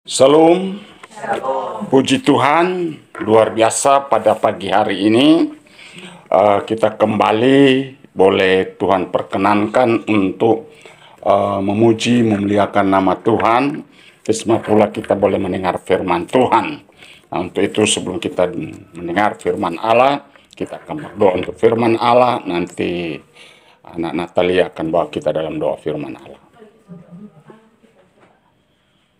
Salam, Shalom. puji Tuhan, luar biasa pada pagi hari ini kita kembali boleh Tuhan perkenankan untuk memuji, memuliakan nama Tuhan. Terima pula kita boleh mendengar firman Tuhan. Nah, untuk itu sebelum kita mendengar firman Allah, kita akan berdoa untuk firman Allah. Nanti anak Natalia akan bawa kita dalam doa firman Allah.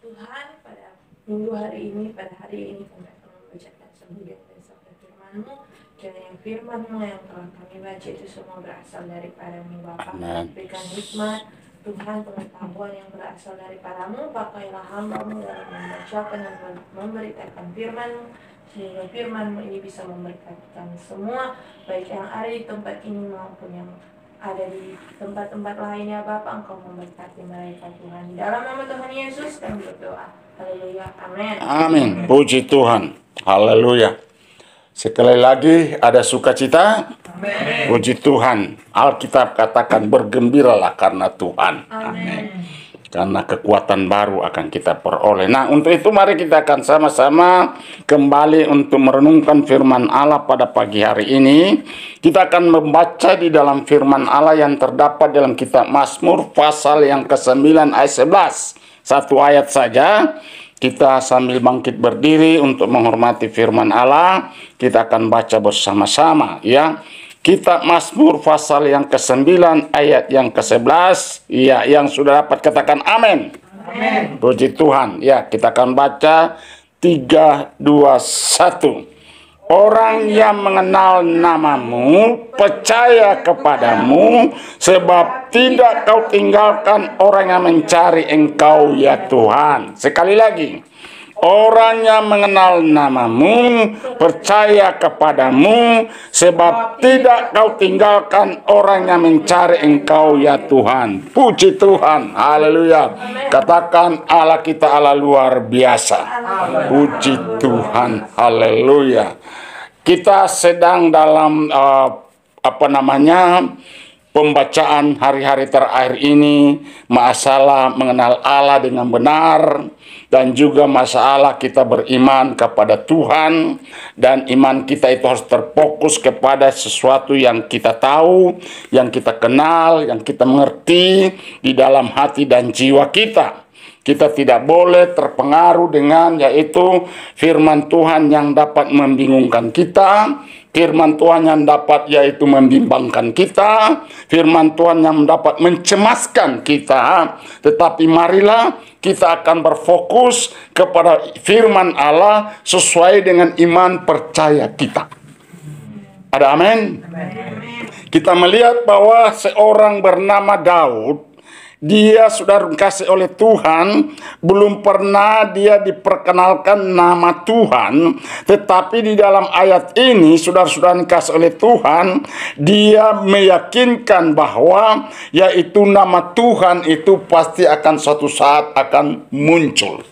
Tuhan, pada minggu hari ini, pada hari ini kami akan membacakan sebagian dari sabda firman-Mu, dan yang firman-Mu yang telah kami baca itu semua berasal daripada-Mu Bapa. Amin. Berikan hikmat Tuhan, pengetahuan yang berasal daripada-Mu. Pakailah hamba-Mu dalam membacakan dan memberitakan firman-Mu, sehingga firman-Mu ini bisa memberkatikan semua, baik yang ada di tempat ini maupun yang ada di tempat-tempat lainnya. Bapa, Engkau memberkati mereka Tuhan. Di dalam nama Tuhan Yesus kami berdoa. Haleluya. Amin. Amin. Puji Tuhan. Haleluya. Sekali lagi ada sukacita. Amin. Puji Tuhan. Alkitab katakan bergembiralah karena Tuhan. Amin. Karena kekuatan baru akan kita peroleh. Nah, untuk itu mari kita akan sama-sama kembali untuk merenungkan firman Allah pada pagi hari ini. Kita akan membaca di dalam firman Allah yang terdapat dalam kitab Mazmur pasal yang ke-9 ayat 11. Satu ayat saja. Kita sambil bangkit berdiri untuk menghormati firman Allah. Kita akan baca bersama-sama, ya. Kitab Mazmur pasal yang ke-9 ayat yang ke-11. Ya, yang sudah dapat katakan amin. Amin. Puji Tuhan. Ya, kita akan baca 3, 2, 1. Orang yang mengenal namamu percaya kepadamu, sebab tidak kau tinggalkan orang yang mencari engkau, ya Tuhan. Sekali lagi. Orang yang mengenal namamu percaya kepadamu, sebab tidak kau tinggalkan orang yang mencari engkau, ya Tuhan. Puji Tuhan. Haleluya. Katakan Allah kita Allah luar biasa. Puji Tuhan. Haleluya. Kita sedang dalam pembacaan hari-hari terakhir ini, masalah mengenal Allah dengan benar, dan juga masalah kita beriman kepada Tuhan, dan iman kita itu harus terfokus kepada sesuatu yang kita tahu, yang kita kenal, yang kita mengerti di dalam hati dan jiwa kita. Kita tidak boleh terpengaruh dengan yaitu firman Tuhan yang dapat membingungkan kita, firman Tuhan yang dapat yaitu membimbangkan kita, firman Tuhan yang dapat mencemaskan kita. Tetapi marilah kita akan berfokus kepada firman Allah sesuai dengan iman percaya kita. Ada amin? Kita melihat bahwa seorang bernama Daud, dia sudah dikasih oleh Tuhan, belum pernah dia diperkenalkan nama Tuhan, tetapi di dalam ayat ini sudah dikasih oleh Tuhan, dia meyakinkan bahwa yaitu nama Tuhan itu pasti akan suatu saat akan muncul.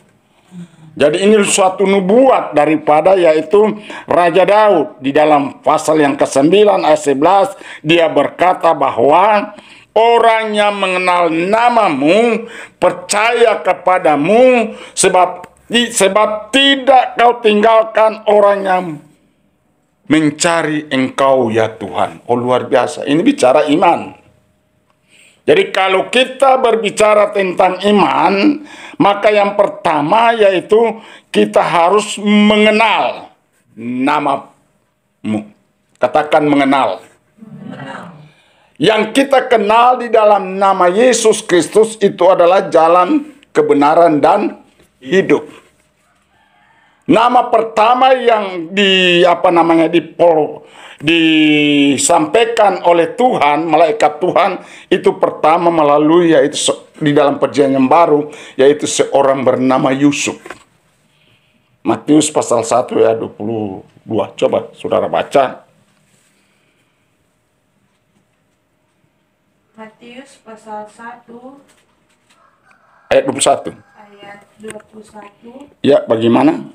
Jadi ini suatu nubuat daripada yaitu Raja Daud. Di dalam pasal yang ke-9 ayat 11 dia berkata bahwa orang yang mengenal namamu percaya kepadamu, sebab tidak kau tinggalkan orang yang mencari engkau, ya Tuhan. Oh, luar biasa. Ini bicara iman. Jadi kalau kita berbicara tentang iman, maka yang pertama yaitu kita harus mengenal namamu. Katakan mengenal. Yang kita kenal di dalam nama Yesus Kristus itu adalah jalan kebenaran dan hidup. Nama pertama yang disampaikan oleh Tuhan, malaikat Tuhan itu pertama melalui yaitu di dalam perjanjian baru, yaitu seorang bernama Yusuf. Matius pasal 1 ayat 22. Coba saudara baca. Matius pasal 1 ayat 21. ayat 21 Ya, bagaimana?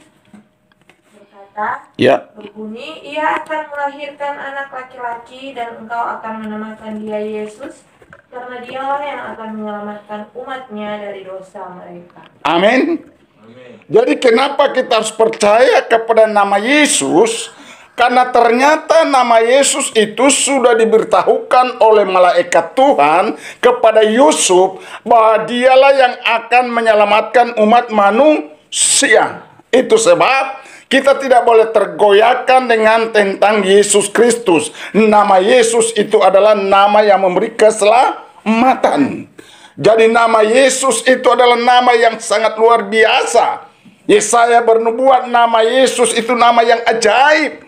berkata, Ya. berbunyi, ia akan melahirkan anak laki-laki dan engkau akan menamakan dia Yesus, karena dialah yang akan menyelamatkan umatnya dari dosa mereka. Amin. Jadi kenapa kita harus percaya kepada nama Yesus? Karena ternyata nama Yesus itu sudah diberitahukan oleh malaikat Tuhan kepada Yusuf bahwa dialah yang akan menyelamatkan umat manusia. Itu sebab kita tidak boleh tergoyahkan dengan tentang Yesus Kristus. Nama Yesus itu adalah nama yang memberi keselamatan. Jadi nama Yesus itu adalah nama yang sangat luar biasa. Yesaya bernubuat nama Yesus itu nama yang ajaib,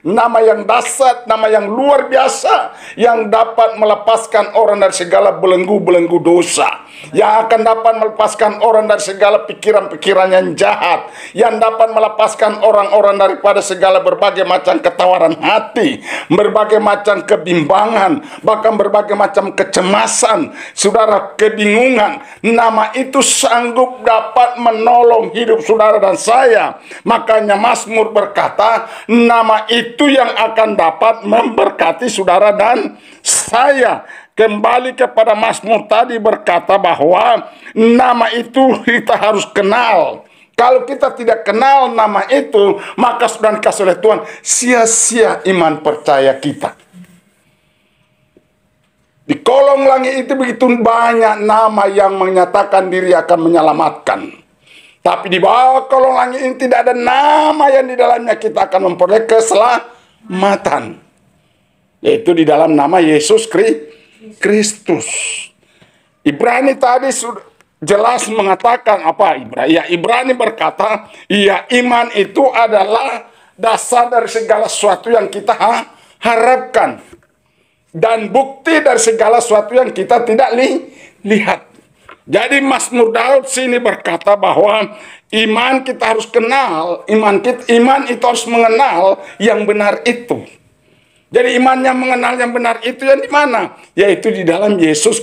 nama yang dahsyat, nama yang luar biasa, yang dapat melepaskan orang dari segala belenggu-belenggu dosa, yang akan dapat melepaskan orang dari segala pikiran-pikiran yang jahat, yang dapat melepaskan orang-orang daripada segala berbagai macam ketawaran hati, berbagai macam kebimbangan, bahkan berbagai macam kecemasan, saudara, kebingungan. Nama itu sanggup dapat menolong hidup saudara dan saya. Makanya Mazmur berkata, nama itu yang akan dapat memberkati saudara dan saya. Kembali kepada Mazmur tadi berkata bahwa nama itu kita harus kenal. Kalau kita tidak kenal nama itu, maka sudah dikasih oleh Tuhan, sia-sia iman percaya kita. Di kolong langit itu begitu banyak nama yang menyatakan diri akan menyelamatkan. Tapi di bawah kolong langit ini tidak ada nama yang di dalamnya kita akan memperoleh keselamatan. Yaitu di dalam nama Yesus Kristus. Ibrani tadi sudah jelas mengatakan apa? Ibrani berkata, ya, iman itu adalah dasar dari segala sesuatu yang kita harapkan dan bukti dari segala sesuatu yang kita tidak lihat. Jadi Mazmur Daud sini berkata bahwa iman kita harus kenal, iman itu harus mengenal yang benar itu. Jadi imannya mengenal yang benar itu yang di mana? Yaitu di dalam Yesus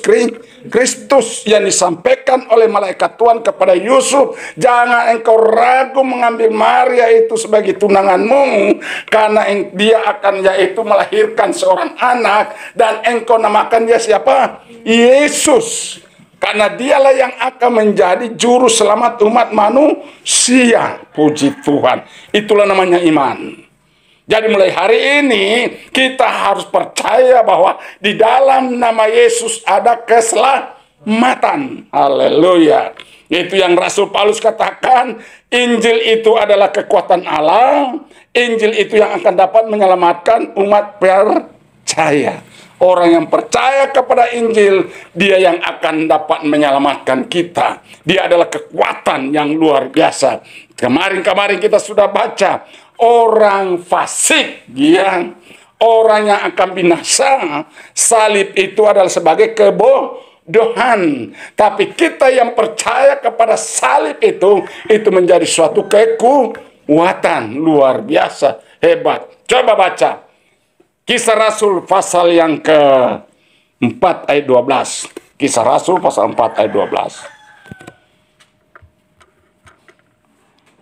Kristus yang disampaikan oleh malaikat Tuhan kepada Yusuf. Jangan engkau ragu mengambil Maria itu sebagai tunanganmu, karena dia akan yaitu melahirkan seorang anak, dan engkau namakan dia siapa? Yesus. Karena dialah yang akan menjadi juru selamat umat manusia. Puji Tuhan. Itulah namanya iman. Jadi mulai hari ini kita harus percaya bahwa di dalam nama Yesus ada keselamatan. Haleluya. Itu yang Rasul Paulus katakan, Injil itu adalah kekuatan Allah. Injil itu yang akan dapat menyelamatkan umat percaya. Orang yang percaya kepada Injil, dia yang akan dapat menyelamatkan kita. Dia adalah kekuatan yang luar biasa. Kemarin kita sudah baca, orang fasik, orang yang akan binasa, salib itu adalah sebagai kebodohan. Tapi kita yang percaya kepada salib itu menjadi suatu kekuatan luar biasa, hebat. Coba baca Kisah Rasul pasal yang ke-4 ayat 12. Kisah Rasul pasal 4 ayat 12.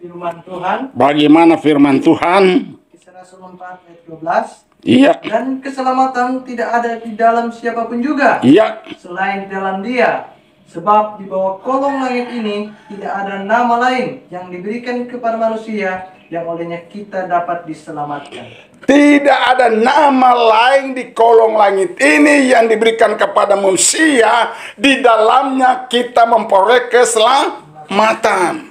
Firman Tuhan. Bagaimana firman Tuhan? Kisah Rasul 4 ayat 12. Iya. Dan keselamatan tidak ada di dalam siapapun juga. Iya. Selain di dalam Dia. Sebab di bawah kolong langit ini tidak ada nama lain yang diberikan kepada manusia yang olehnya kita dapat diselamatkan. Tidak ada nama lain di kolong langit ini yang diberikan kepada manusia, di dalamnya kita memperoleh keselamatan.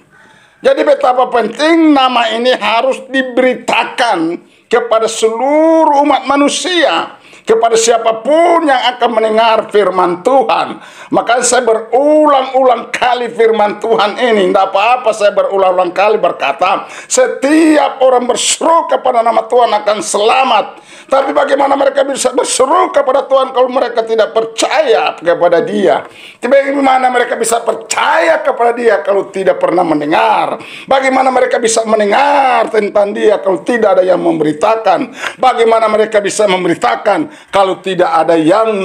Jadi betapa penting nama ini harus diberitakan kepada seluruh umat manusia, kepada siapapun yang akan mendengar firman Tuhan. Maka saya berulang-ulang kali firman Tuhan ini. Tidak apa-apa saya berulang-ulang kali berkata, setiap orang berseru kepada nama Tuhan akan selamat. Tapi bagaimana mereka bisa berseru kepada Tuhan kalau mereka tidak percaya kepada Dia? Bagaimana mereka bisa percaya kepada Dia kalau tidak pernah mendengar? Bagaimana mereka bisa mendengar tentang Dia kalau tidak ada yang memberitakan? Bagaimana mereka bisa memberitakan kalau tidak ada yang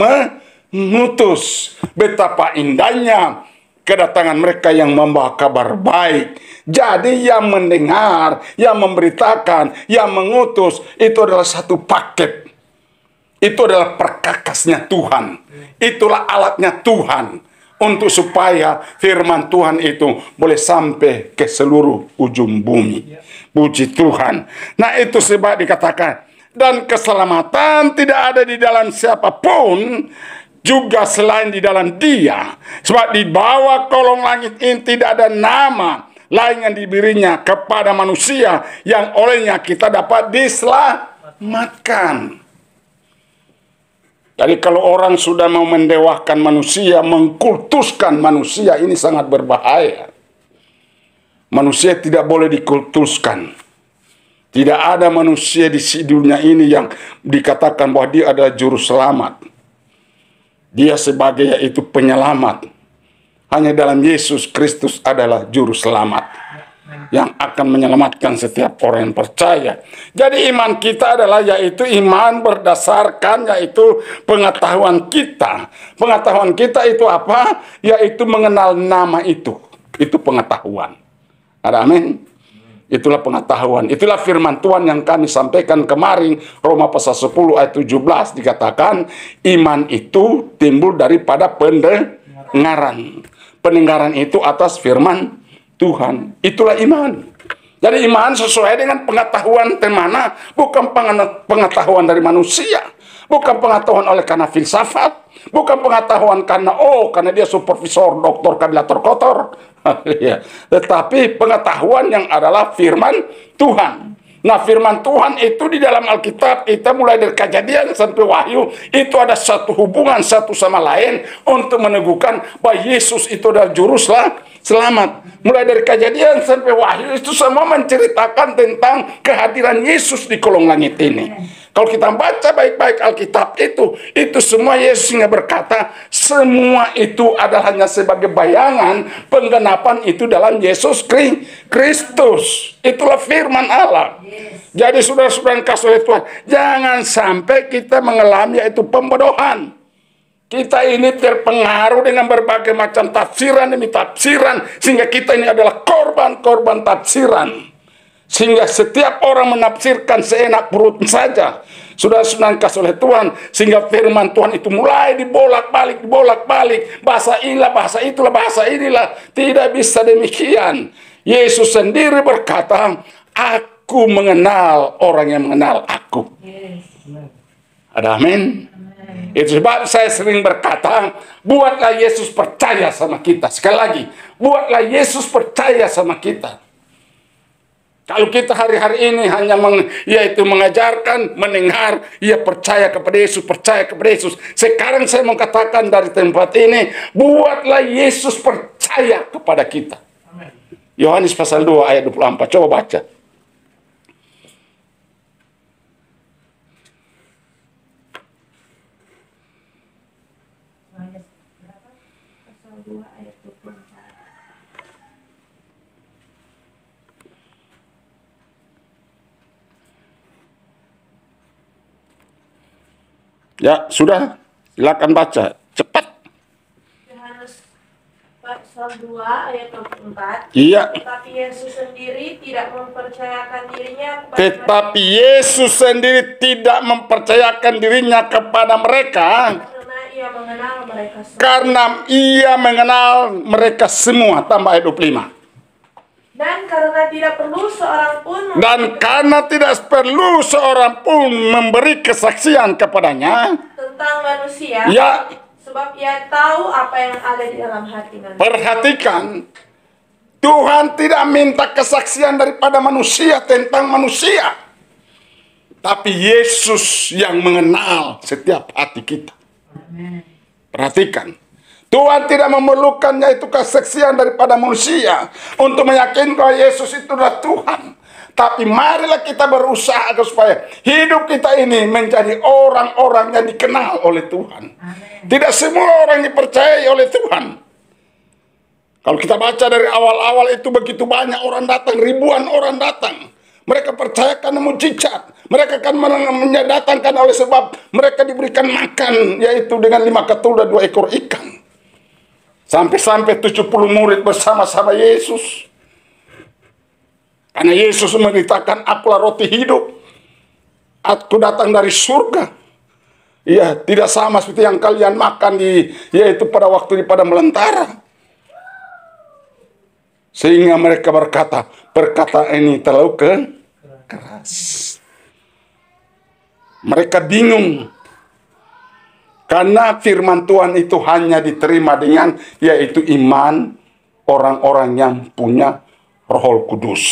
mengutus? Betapa indahnya kedatangan mereka yang membawa kabar baik. Jadi yang mendengar, yang memberitakan, yang mengutus, itu adalah satu paket. Itu adalah perkakasnya Tuhan. Itulah alatnya Tuhan. untuk supaya firman Tuhan itu boleh sampai ke seluruh ujung bumi. Puji Tuhan. Nah, itu sebab dikatakan, dan keselamatan tidak ada di dalam siapapun, juga selain di dalam Dia. Sebab di bawah kolong langit ini tidak ada nama lain yang diberinya kepada manusia yang olehnya kita dapat diselamatkan. Jadi kalau orang sudah mau mendewakan manusia, mengkultuskan manusia, ini sangat berbahaya. Manusia tidak boleh dikultuskan. Tidak ada manusia di dunia ini yang dikatakan bahwa dia adalah juru selamat. Dia sebagai yaitu penyelamat. Hanya dalam Yesus Kristus adalah juru selamat yang akan menyelamatkan setiap orang yang percaya. Jadi iman kita adalah yaitu iman berdasarkan yaitu pengetahuan kita. Pengetahuan kita itu apa? Yaitu mengenal nama itu. Itu pengetahuan. Ada amin? Itulah pengetahuan. Itulah firman Tuhan yang kami sampaikan kemarin. Roma pasal 10 ayat 17 dikatakan iman itu timbul daripada pendengaran. Pendengaran itu atas firman Tuhan. Itulah iman. Jadi iman sesuai dengan pengetahuan temana, bukan pengetahuan dari manusia. Bukan pengetahuan oleh karena filsafat. Bukan pengetahuan karena dia supervisor, doktor, kabilator kotor. Tetapi pengetahuan yang adalah firman Tuhan. Nah, firman Tuhan itu di dalam Alkitab kita mulai dari Kejadian sampai Wahyu itu ada satu hubungan satu sama lain untuk meneguhkan bahwa Yesus itu adalah juru selamat. Mulai dari Kejadian sampai Wahyu itu semua menceritakan tentang kehadiran Yesus di kolong langit ini. Kalau kita baca baik-baik Alkitab itu semua Yesus yang berkata semua itu adalah hanya sebagai bayangan penggenapan itu dalam Yesus Kristus. Itulah firman Allah. Jadi saudara-saudara yang kasih oleh Tuhan, jangan sampai kita mengalami yaitu pembodohan. Kita ini terpengaruh dengan berbagai macam tafsiran demi tafsiran sehingga kita ini adalah korban-korban tafsiran. Sehingga setiap orang menafsirkan seenak perut saja. Saudara-saudara kasih oleh Tuhan. Sehingga firman Tuhan itu mulai dibolak-balik. Bahasa inilah, bahasa itulah, bahasa inilah. Tidak bisa demikian. Yesus sendiri berkata, aku mengenal orang yang mengenal aku. Ada amin? Itu sebab saya sering berkata, buatlah Yesus percaya sama kita. Sekali lagi, buatlah Yesus percaya sama kita. Kalau kita hari-hari ini hanya yaitu mengajarkan, mendengar, percaya kepada Yesus, percaya kepada Yesus. Sekarang saya mau katakan dari tempat ini, buatlah Yesus percaya kepada kita. Yohanes pasal 2 ayat 24, coba baca. Pasal 2 ayat 24. Ya, sudah. Silakan baca. Cepat. Yohanes pasal 2 ayat 24. Iya. Tetapi Yesus sendiri tidak mempercayakan dirinya kepada mereka. karena ia mengenal mereka semua. Karena ia mengenal mereka semua. Tambah ayat 25. Dan karena tidak perlu seorang pun memberi kesaksian kepadanya tentang manusia, ya, sebab ia tahu apa yang ada di dalam hati manusia. perhatikan, Tuhan tidak minta kesaksian daripada manusia tentang manusia, tapi Yesus yang mengenal setiap hati kita. Perhatikan, Tuhan tidak memerlukan yaitu kesaksian daripada manusia untuk meyakinkan bahwa Yesus itu adalah Tuhan. Tapi marilah kita berusaha agar supaya hidup kita ini menjadi orang-orang yang dikenal oleh Tuhan. Amen. Tidak semua orang dipercayai oleh Tuhan. Kalau kita baca dari awal-awal itu begitu banyak orang datang, ribuan orang datang. Mereka percaya karena mujizat. Mereka akan mendatangkan oleh sebab mereka diberikan makan yaitu dengan 5 ketul dan 2 ekor ikan. Sampai-sampai 70 murid bersama-sama Yesus. Karena Yesus memberitakan, akulah roti hidup. Aku datang dari surga. Iya, tidak sama seperti yang kalian makan yaitu pada waktu di padang belantara. Sehingga mereka berkata, perkataan ini terlalu keras. Mereka bingung. Karena firman Tuhan itu hanya diterima dengan yaitu iman orang-orang yang punya Roh Kudus.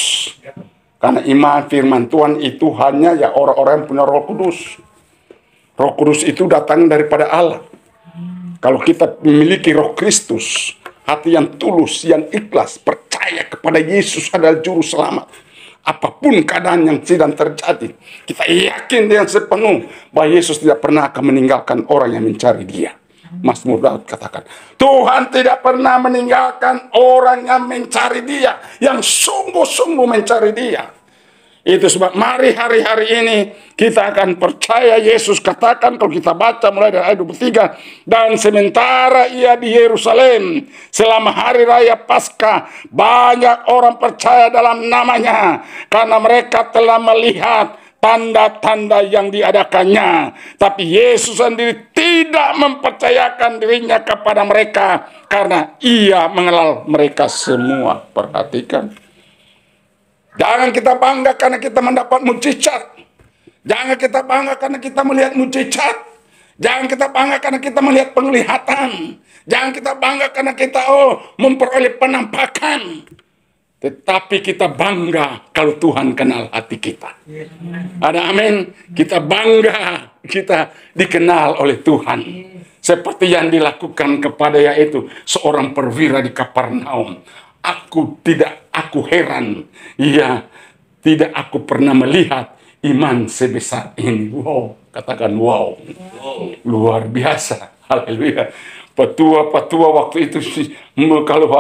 Karena iman firman Tuhan itu hanya ya orang-orang yang punya Roh Kudus. Roh Kudus itu datang daripada Allah. Kalau kita memiliki Roh Kristus, hati yang tulus, yang ikhlas, percaya kepada Yesus adalah juru selamat. Apapun keadaan yang sedang terjadi, kita yakin dengan sepenuh bahwa Yesus tidak pernah akan meninggalkan orang yang mencari Dia. Mazmur Daud katakan, Tuhan tidak pernah meninggalkan orang yang mencari Dia, yang sungguh-sungguh mencari Dia. Itu sebab mari hari-hari ini kita akan percaya Yesus katakan kalau kita baca mulai dari ayat 23. Dan sementara ia di Yerusalem selama hari raya Paskah, banyak orang percaya dalam namanya. Karena mereka telah melihat tanda-tanda yang diadakannya. Tapi Yesus sendiri tidak mempercayakan dirinya kepada mereka. Karena ia mengenal mereka semua. Perhatikan. Jangan kita bangga karena kita mendapat mukjizat. Jangan kita bangga karena kita melihat mukjizat. Jangan kita bangga karena kita melihat penglihatan. Jangan kita bangga karena kita memperoleh penampakan. Tetapi kita bangga kalau Tuhan kenal hati kita. Ada amin. Kita bangga kita dikenal oleh Tuhan. Seperti yang dilakukan kepada yaitu seorang perwira di Kapernaum. Aku heran. Iya, tidak aku pernah melihat iman sebesar ini. Wow, katakan wow. Luar biasa. Haleluya. Petua-petua waktu itu kalau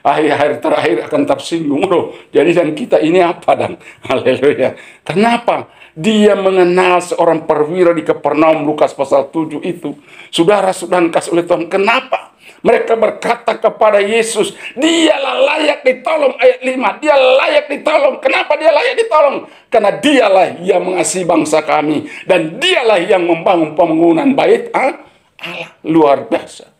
hari terakhir akan tersinggung. Jadi dan kita ini apa dan? Haleluya. Kenapa? Dia mengenal seorang perwira di Kapernaum, Lukas pasal 7 itu. Saudara-saudara kasih oleh Tuhan. Kenapa? Mereka berkata kepada Yesus, dialah layak ditolong. Ayat 5, dia layak ditolong. Kenapa dia layak ditolong? Karena dialah yang mengasihi bangsa kami. Dan dialah yang membangun pembangunan bait Allah. Luar biasa.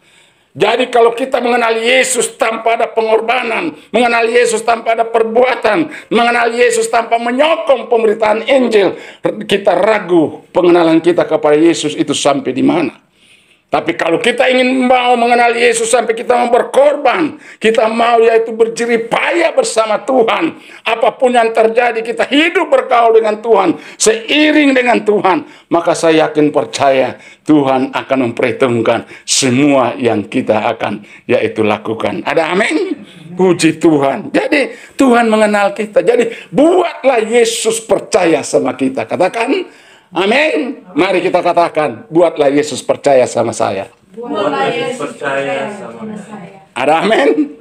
Jadi kalau kita mengenal Yesus tanpa ada pengorbanan, mengenal Yesus tanpa ada perbuatan, mengenal Yesus tanpa menyokong pemberitaan Injil, kita ragu pengenalan kita kepada Yesus itu sampai di mana. Tapi kalau kita ingin mau mengenal Yesus sampai kita mau berkorban, kita mau yaitu berjerih payah bersama Tuhan. Apapun yang terjadi, kita hidup bergaul dengan Tuhan, seiring dengan Tuhan. Maka saya yakin percaya Tuhan akan memperhitungkan semua yang kita akan yaitu lakukan. Ada amin? Puji Tuhan. Jadi Tuhan mengenal kita. Jadi buatlah Yesus percaya sama kita. Katakan. Amin. Mari kita katakan, buatlah Yesus percaya sama saya. Buatlah Yesus percaya sama saya. Ada amin.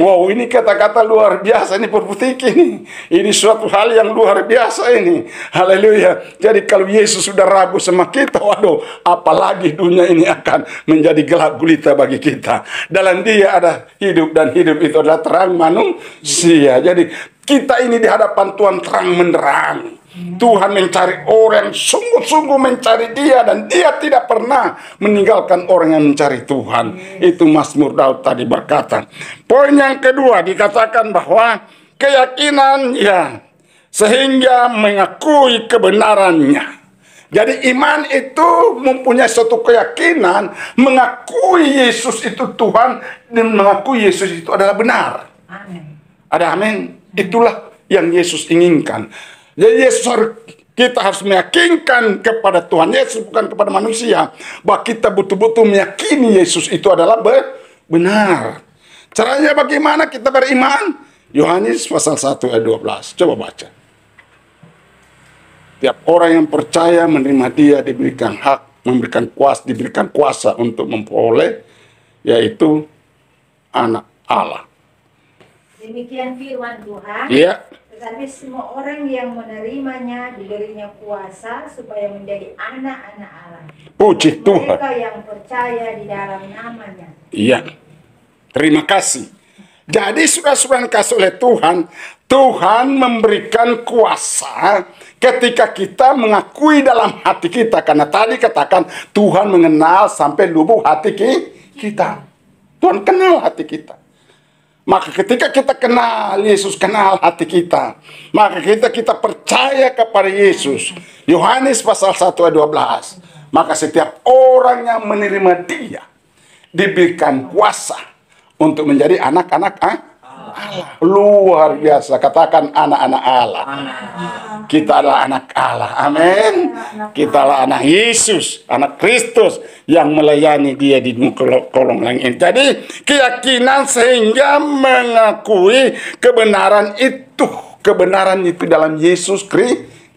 Wow, ini kata-kata luar biasa ini perbutik ini. Ini suatu hal yang luar biasa ini. Haleluya. Jadi kalau Yesus sudah ragu sama kita, waduh, apalagi dunia ini akan menjadi gelap gulita bagi kita. Dalam Dia ada hidup dan hidup itu adalah terang manusia. Jadi kita ini di hadapan Tuhan terang menderang. Tuhan mencari orang yang sungguh-sungguh mencari Dia, dan Dia tidak pernah meninggalkan orang yang mencari Tuhan. Itu Mazmur Daud tadi berkata. Poin yang kedua dikatakan bahwa keyakinan ya sehingga mengakui kebenarannya. Jadi iman itu mempunyai suatu keyakinan mengakui Yesus itu Tuhan dan mengakui Yesus itu adalah benar. Amin. Ada amin. Itulah yang Yesus inginkan. Jadi kita harus meyakinkan kepada Tuhan Yesus, bukan kepada manusia, bahwa kita betul-betul meyakini Yesus itu adalah benar. Caranya bagaimana kita beriman? Yohanes pasal 1 ayat 12. Coba baca. Tiap orang yang percaya menerima Dia diberikan hak, diberikan kuasa untuk memperoleh, yaitu anak Allah. Demikian firman Tuhan. Iya. Tetapi semua orang yang menerimanya diberinya kuasa supaya menjadi anak-anak Allah. Puji Tuhan. Mereka yang percaya di dalam namanya. Iya. Terima kasih. Jadi sudah kasih oleh Tuhan, Tuhan memberikan kuasa ketika kita mengakui dalam hati kita, karena tadi katakan Tuhan mengenal sampai lubuk hati kita. Tuhan kenal hati kita. Maka ketika kita kenal, Yesus kenal hati kita, maka kita percaya kepada Yesus. Yohanes pasal 1 ayat 12. Maka setiap orang yang menerima Dia diberikan kuasa untuk menjadi anak-anak Allah. Luar biasa. Katakan anak-anak Allah. Kita adalah anak Allah. Amin. Kita adalah anak Yesus, anak Kristus yang melayani Dia di kolong langit. Jadi keyakinan sehingga mengakui kebenaran itu. Kebenaran itu dalam Yesus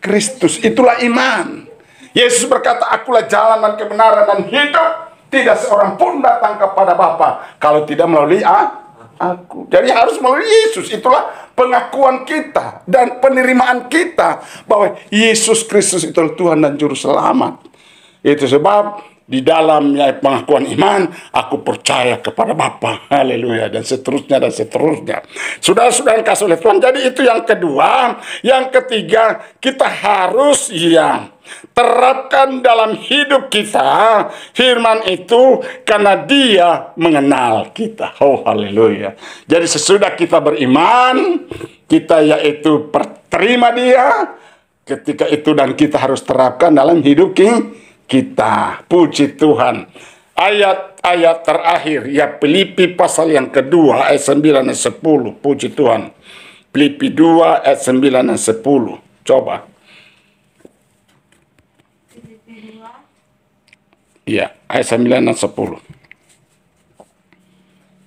Kristus. Itulah iman. Yesus berkata, akulah jalan dan kebenaran dan hidup. Tidak seorang pun datang kepada Bapa kalau tidak melalui aku. Jadi harus melalui Yesus. Itulah pengakuan kita dan penerimaan kita bahwa Yesus Kristus itu Tuhan dan Juru Selamat. Itu sebab di dalamnya pengakuan iman, aku percaya kepada Bapa. Haleluya. Dan seterusnya dan seterusnya. Saudara-saudara yang kasih oleh Tuhan. Jadi itu yang kedua. Yang ketiga, kita harus terapkan dalam hidup kita firman itu karena Dia mengenal kita. Oh haleluya. Jadi sesudah kita beriman, kita yaitu terima Dia. Ketika itu dan kita harus terapkan dalam hidup kita. Puji Tuhan. Ayat-ayat terakhir ya Filipi pasal yang kedua ayat 9 dan 10. Puji Tuhan. Filipi 2 ayat 9 dan 10. Coba. Iya, ayat 9 dan 10.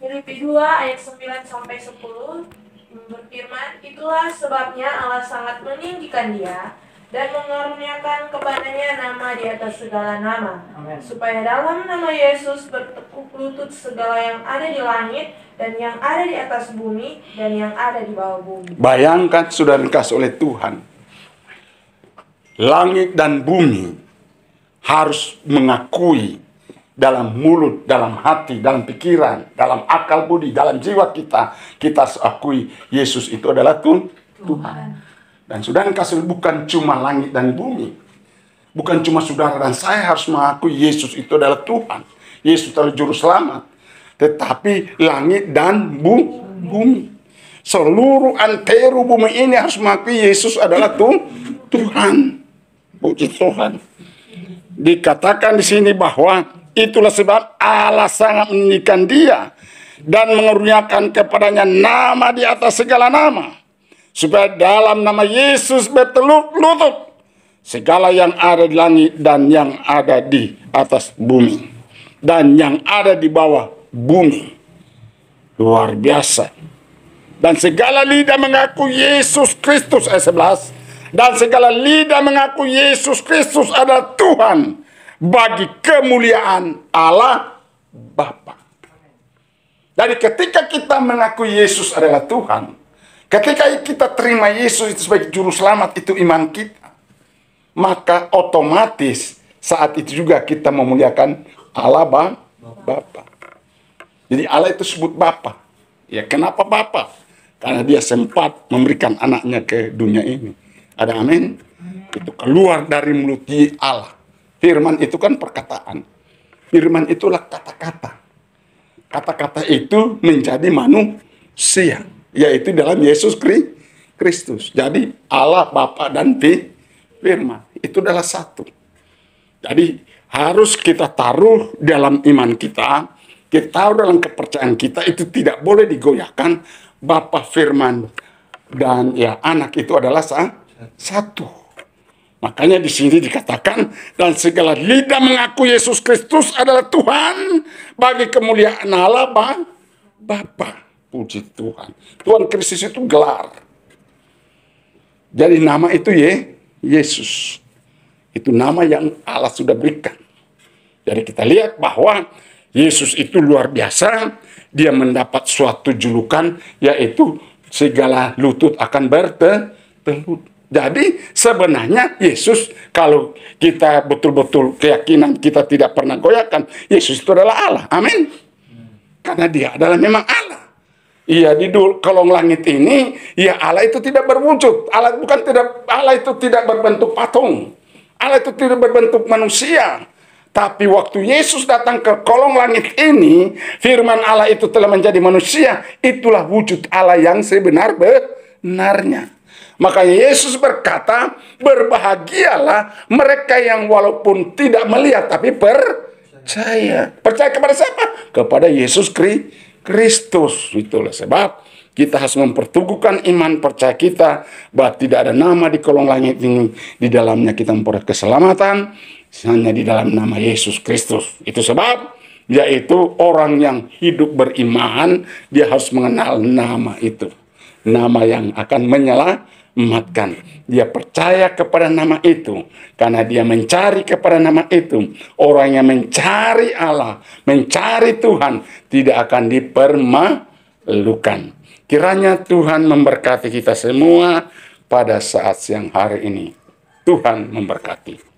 Filipi 2 ayat 9 sampai 10 berfirman, itulah sebabnya Allah sangat meninggikan Dia dan mengaruniakan kepadanya nama di atas segala nama. Amen. Supaya dalam nama Yesus bertekuk lutut segala yang ada di langit dan yang ada di atas bumi dan yang ada di bawah bumi. Bayangkan saudara dikasih oleh Tuhan. Langit dan bumi harus mengakui dalam mulut, dalam hati, dalam pikiran, dalam akal budi, dalam jiwa kita. Kita harus akui Yesus itu adalah Tuhan. Dan saudara kasih bukan cuma langit dan bumi. Bukan cuma saudara dan saya harus mengakui Yesus itu adalah Tuhan. Yesus adalah Juru Selamat. Tetapi langit dan bumi. Seluruh antero bumi ini harus mengakui Yesus adalah Tuhan. Puji Tuhan. Dikatakan di sini bahwa itulah sebab Allah sangat meninggikan Dia dan mengaruniakan kepadanya nama di atas segala nama, supaya dalam nama Yesus berteluk lutut segala yang ada di langit dan yang ada di atas bumi dan yang ada di bawah bumi. Luar biasa. Dan segala lidah mengaku Yesus Kristus ayat 11. Dan segala lidah mengaku Yesus Kristus adalah Tuhan bagi kemuliaan Allah Bapa. Jadi ketika kita mengaku Yesus adalah Tuhan, ketika kita terima Yesus itu sebagai Juru Selamat, itu iman kita, maka otomatis saat itu juga kita memuliakan Allah Bapa. Jadi Allah itu sebut Bapa. Ya kenapa Bapa? Karena Dia sempat memberikan anaknya ke dunia ini. Ada amin? Itu keluar dari mulut Allah. Firman itu kan perkataan. Firman itulah kata-kata. Kata-kata itu menjadi manusia. Yaitu dalam Yesus Kristus. Jadi Allah, Bapa dan Firman. Itu adalah satu. Jadi harus kita taruh dalam iman kita. Kita taruh dalam kepercayaan kita. Itu tidak boleh digoyahkan. Bapa, Firman, dan ya anak itu adalah satu. Makanya di sini dikatakan dan segala lidah mengaku Yesus Kristus adalah Tuhan bagi kemuliaan Allah Bapa. Puji Tuhan. Tuhan Kristus itu gelar. Jadi nama itu Yesus. Itu nama yang Allah sudah berikan. Jadi kita lihat bahwa Yesus itu luar biasa. Dia mendapat suatu julukan yaitu segala lutut akan bertelut. Jadi sebenarnya Yesus, kalau kita betul-betul keyakinan kita tidak pernah goyahkan, Yesus itu adalah Allah. Amin. Karena Dia adalah memang Allah. Iya, di kolong langit ini, ya Allah itu tidak berwujud. Allah itu tidak berbentuk patung. Allah itu tidak berbentuk manusia. Tapi waktu Yesus datang ke kolong langit ini, firman Allah itu telah menjadi manusia. Itulah wujud Allah yang sebenar-benarnya. Makanya Yesus berkata, berbahagialah mereka yang walaupun tidak melihat tapi percaya. Percaya kepada siapa? Kepada Yesus Kristus. Itulah sebab kita harus memperteguhkan iman percaya kita bahwa tidak ada nama di kolong langit ini, di dalamnya kita memperoleh keselamatan hanya di dalam nama Yesus Kristus. Itu sebab yaitu orang yang hidup beriman, dia harus mengenal nama itu, nama yang akan menyelamatkan. Dia percaya kepada nama itu karena dia mencari kepada nama itu. Orang yang mencari Allah, mencari Tuhan, tidak akan dipermalukan. Kiranya Tuhan memberkati kita semua pada saat siang hari ini. Tuhan memberkati.